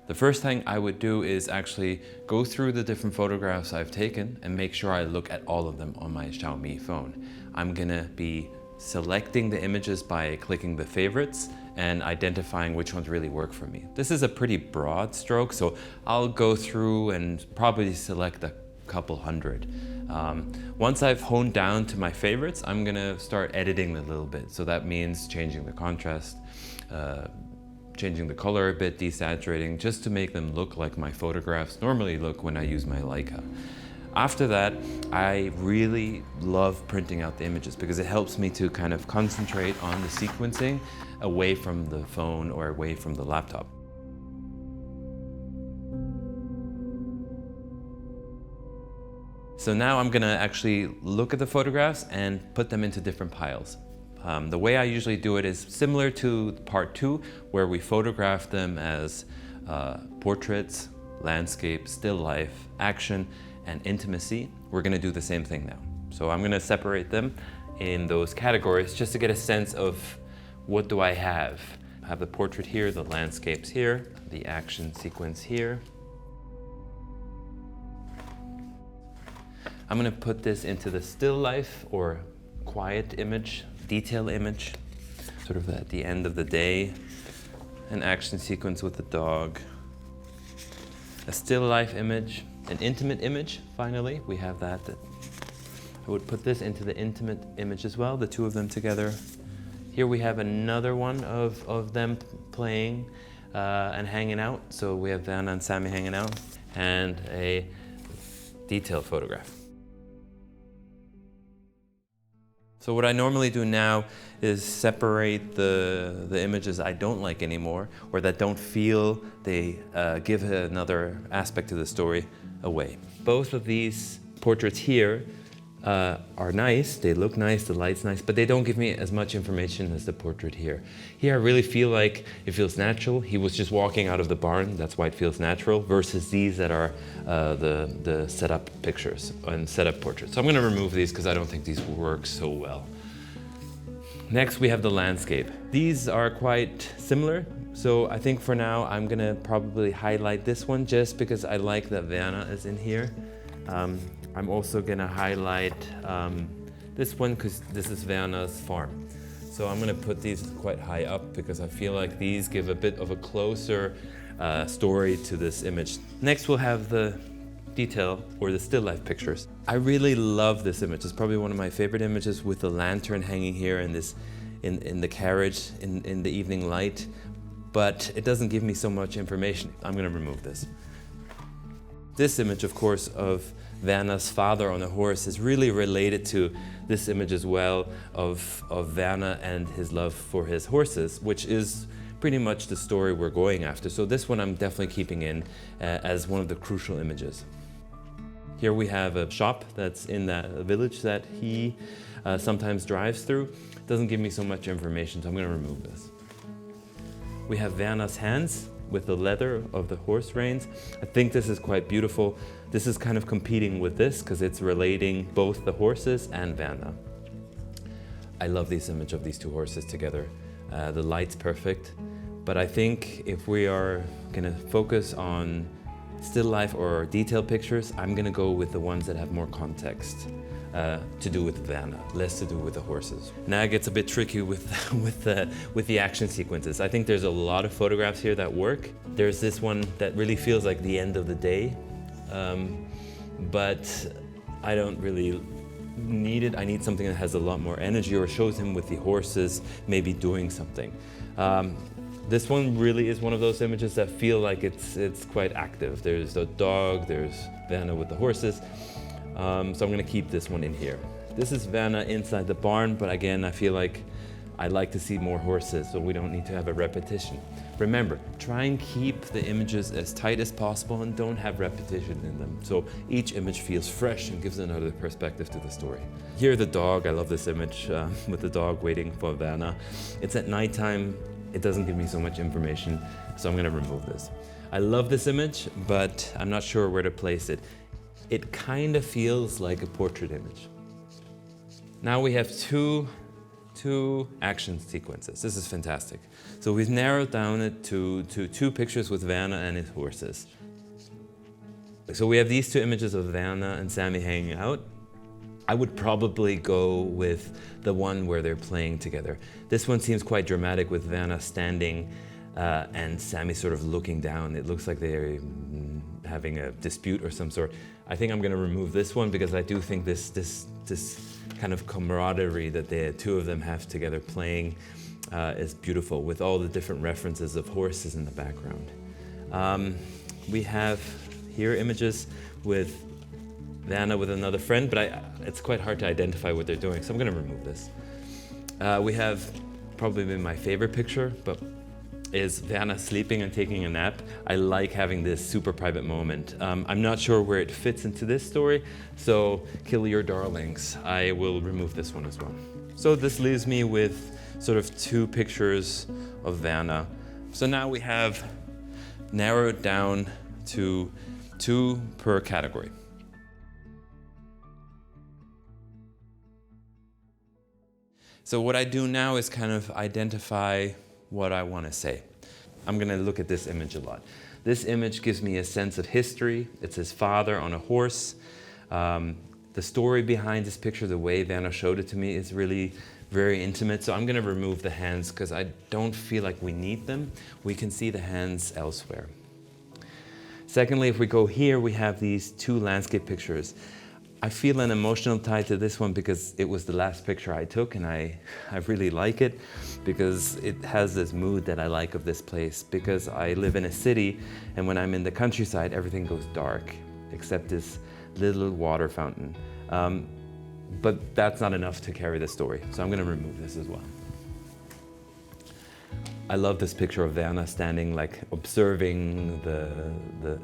The first thing I would do is actually go through the different photographs I've taken and make sure I look at all of them on my Xiaomi phone. I'm gonna be selecting the images by clicking the favorites and identifying which ones really work for me. This is a pretty broad stroke, so I'll go through and probably select a couple hundred. Once I've honed down to my favorites, I'm gonna start editing a little bit. So that means changing the contrast, changing the color a bit, desaturating, just to make them look like my photographs normally look when I use my Leica. After that, I really love printing out the images because it helps me to kind of concentrate on the sequencing away from the phone or away from the laptop. So now I'm gonna actually look at the photographs and put them into different piles. The way I usually do it is similar to part 2, where we photograph them as portraits, landscape, still life, action, and intimacy. We're gonna do the same thing now. So I'm gonna separate them in those categories just to get a sense of what do I have. I have the portrait here, the landscapes here, the action sequence here. I'm gonna put this into the still life or quiet image, detail image, sort of at the end of the day, an action sequence with the dog, a still life image, an intimate image, finally, we have that. I would put this into the intimate image as well, the two of them together. Here we have another one of them playing and hanging out. So we have Vanna and Sammy hanging out, and a detailed photograph. So what I normally do now is separate the images I don't like anymore, or that don't feel they give another aspect to the story, away. Both of these portraits here are nice, they look nice, the light's nice, but they don't give me as much information as the portrait here. Here I really feel like it feels natural. He was just walking out of the barn, that's why it feels natural, versus these that are the setup pictures and setup portraits. So I'm gonna remove these because I don't think these work so well. Next we have the landscape. These are quite similar, so I think for now I'm gonna probably highlight this one just because I like that Vanna is in here. I'm also gonna highlight this one because this is Vanna's farm. So I'm gonna put these quite high up because I feel like these give a bit of a closer story to this image. Next we'll have the detail or the still life pictures. I really love this image. It's probably one of my favorite images with the lantern hanging here and this in the carriage in the evening light, but it doesn't give me so much information. I'm gonna remove this. This image, of course, of Vanna's father on a horse is really related to this image as well of Vanna and his love for his horses, which is pretty much the story we're going after. So this one I'm definitely keeping in as one of the crucial images. Here we have a shop that's in that village that he sometimes drives through. Doesn't give me so much information, so I'm gonna remove this. We have Vanna's hands with the leather of the horse reins. I think this is quite beautiful. This is kind of competing with this because it's relating both the horses and Vanna. I love this image of these two horses together. The light's perfect, but I think if we are gonna focus on still life or detailed pictures, I'm gonna go with the ones that have more context to do with Vanna, less to do with the horses. Now it gets a bit tricky with the action sequences. I think there's a lot of photographs here that work. There's this one that really feels like the end of the day, but I don't really need it. I need something that has a lot more energy or shows him with the horses maybe doing something. This one really is one of those images that feel like it's quite active. There's a dog, there's Vanna with the horses. So I'm gonna keep this one in here. This is Vanna inside the barn, but again, I feel like I like to see more horses, so we don't need to have a repetition. Remember, try and keep the images as tight as possible and don't have repetition in them. So each image feels fresh and gives another perspective to the story. Here the dog, I love this image with the dog waiting for Vanna. It's at nighttime, it doesn't give me so much information, so I'm gonna remove this. I love this image, but I'm not sure where to place it. It kind of feels like a portrait image. Now we have two 2 action sequences. This is fantastic. So we've narrowed down it to 2 pictures with Werner and his horses. So we have these 2 images of Werner and Sammy hanging out. I would probably go with the one where they're playing together. This one seems quite dramatic with Werner standing and Sammy sort of looking down. It looks like they're having a dispute or some sort. I think I'm going to remove this one because I do think this kind of camaraderie that the 2 of them have together playing is beautiful, with all the different references of horses in the background. We have here images with Werner with another friend, but it's quite hard to identify what they're doing, so I'm going to remove this. We have probably been my favorite picture, but is Werner sleeping and taking a nap. I like having this super private moment. I'm not sure where it fits into this story, so kill your darlings. I will remove this one as well. So this leaves me with sort of 2 pictures of Werner. So now we have narrowed down to 2 per category. So what I do now is kind of identify what I want to say. I'm going to look at this image a lot. This image gives me a sense of history. It's his father on a horse. The story behind this picture, the way Werner showed it to me, is really very intimate. So I'm going to remove the hands because I don't feel like we need them. We can see the hands elsewhere. Secondly, if we go here, we have these 2 landscape pictures. I feel an emotional tie to this one because it was the last picture I took, and I really like it because it has this mood that I like of this place, because I live in a city, and when I'm in the countryside everything goes dark except this little water fountain. But that's not enough to carry the story, so I'm going to remove this as well. I love this picture of Werner standing, like observing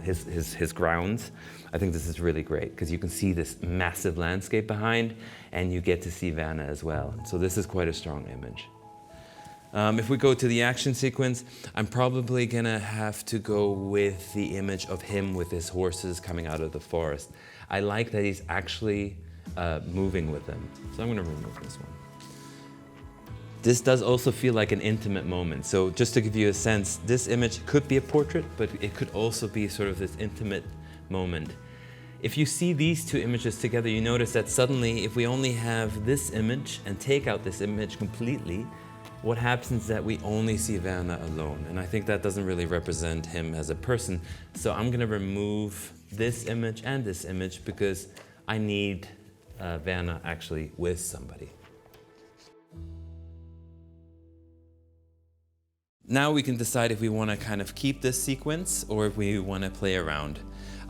his grounds. I think this is really great because you can see this massive landscape behind, and you get to see Werner as well. So this is quite a strong image. If we go to the action sequence, I'm probably gonna have to go with the image of him with his horses coming out of the forest. I like that he's actually moving with them. So I'm gonna remove this one. This does also feel like an intimate moment. So just to give you a sense, this image could be a portrait, but it could also be sort of this intimate moment. If you see these 2 images together, you notice that suddenly, if we only have this image and take out this image completely, what happens is that we only see Werner alone. And I think that doesn't really represent him as a person. So I'm gonna remove this image and this image because I need Werner actually with somebody. Now we can decide if we want to kind of keep this sequence or if we want to play around.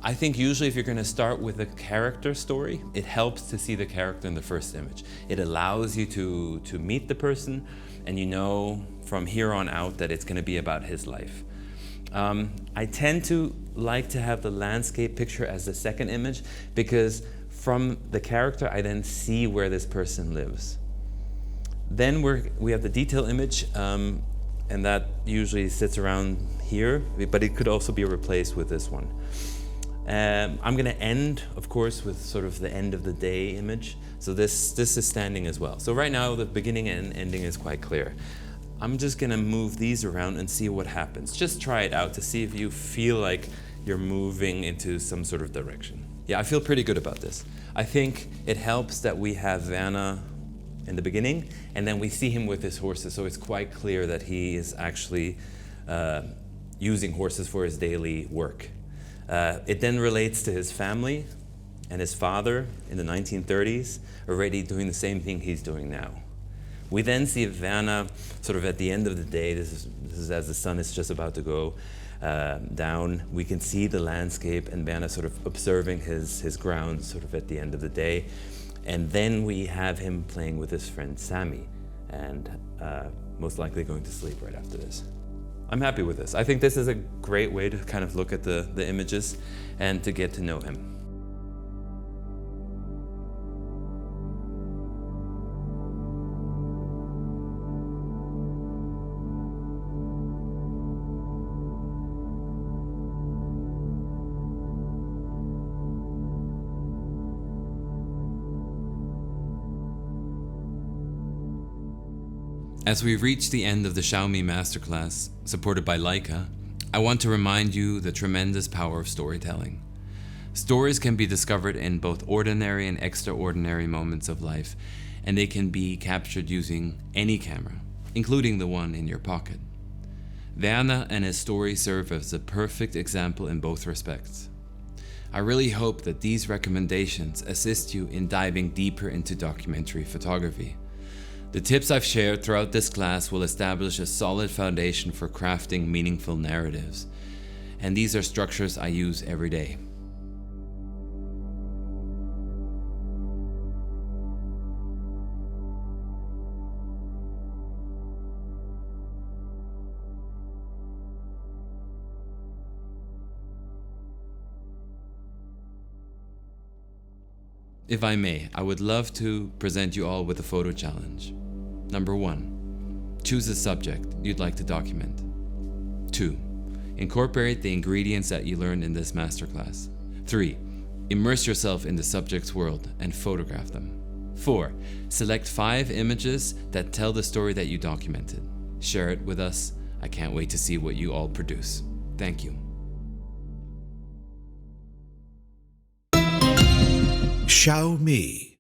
I think usually if you're going to start with a character story, it helps to see the character in the first image. It allows you to meet the person, and you know from here on out that it's going to be about his life. I tend to like to have the landscape picture as the second image because from the character I then see where this person lives. Then we have the detail image, and that usually sits around here, but it could also be replaced with this one. I'm going to end, of course, with sort of the end of the day image. So this is standing as well. So right now the beginning and ending is quite clear. I'm just going to move these around and see what happens. Just try it out to see if you feel like you're moving into some sort of direction. Yeah, I feel pretty good about this. I think it helps that we have Werner in the beginning, and then we see him with his horses, so it's quite clear that he is actually using horses for his daily work. It then relates to his family and his father in the 1930s, already doing the same thing he's doing now. We then see Werner sort of at the end of the day. This is as the sun is just about to go down. We can see the landscape and Werner sort of observing his grounds sort of at the end of the day. And then we have him playing with his friend Sammy, and most likely going to sleep right after this. I'm happy with this. I think this is a great way to kind of look at the images and to get to know him. As we reach the end of the Xiaomi Masterclass, supported by Leica, I want to remind you the tremendous power of storytelling. Stories can be discovered in both ordinary and extraordinary moments of life, and they can be captured using any camera, including the one in your pocket. Werner and his story serve as a perfect example in both respects. I really hope that these recommendations assist you in diving deeper into documentary photography. The tips I've shared throughout this class will establish a solid foundation for crafting meaningful narratives, and these are structures I use every day. If I may, I would love to present you all with a photo challenge. Number 1, choose a subject you'd like to document. 2, incorporate the ingredients that you learned in this masterclass. 3, immerse yourself in the subject's world and photograph them. 4, select 5 images that tell the story that you documented. Share it with us. I can't wait to see what you all produce. Thank you. Xiaomi.